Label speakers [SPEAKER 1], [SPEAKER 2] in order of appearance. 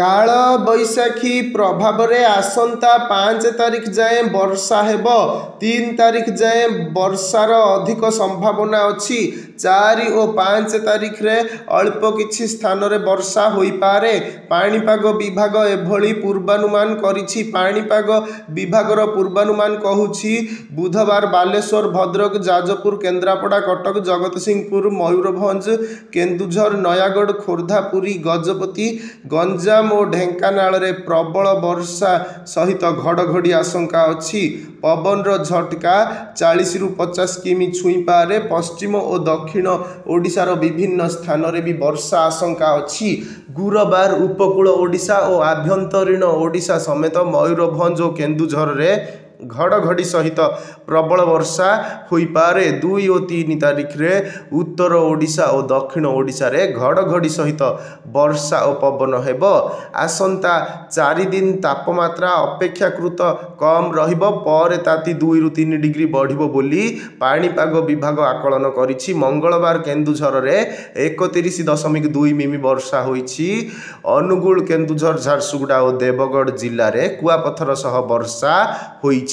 [SPEAKER 1] काल बैशाखी प्रभाव रे आसंता 5 तारिख जाए वर्षा हेब 3 तारिख जाए वर्षार अधिक संभावना अच्छी 4 और 5 तारिख रे अल्प किछि स्थान रे वर्षा होई पारे। पाणीपाग विभाग एभली पूर्वानुमान करिछि। पाणीपाग विभागर पूर्वानुमान कहूछि बुधवार बालेश्वर भद्रक जाजपुर केन्द्रापड़ा कटक जगतसिंहपुर मयूरभंज केन्दुझर नयागढ़ खोर्धा पुरी गजपति गंजाम और ढेंकानाल रे प्रबल वर्षा सहित घड़घड़ी आशंका अच्छी। पवन झटका 40 रु 50 किमी छुई पारे। पश्चिम और दक्षिण ओडिशार विभिन्न स्थान रे भी वर्षा आशंका अच्छी। गुरुवार उपकूल ओडिशा और आभ्यंतरीण ओडिशा समेत मयूरभंज और केन्दुझर रे घड़घड़ी सहित प्रबल वर्षा होई पारे। 2 और 3 तारिख रे उत्तर ओडिशा और दक्षिण ओडिशा रे घड़घड़ी सहित वर्षा और पवन हेब। आसंता 4 दिन तापमात्रा अपेक्षाकृत कम रहिब पर ताती 2 रु 3 डिग्री बढ़िबो बोली पाणीपाग विभाग आकलन करिछि। मंगलवार केन्दुझर रे 31.2 मिमी वर्षा होइछि। अनुगुल केन्दुझर झारसुगुड़ा और देवगढ़ जिल्ला रे कुआपथर सह वर्षा होइछि।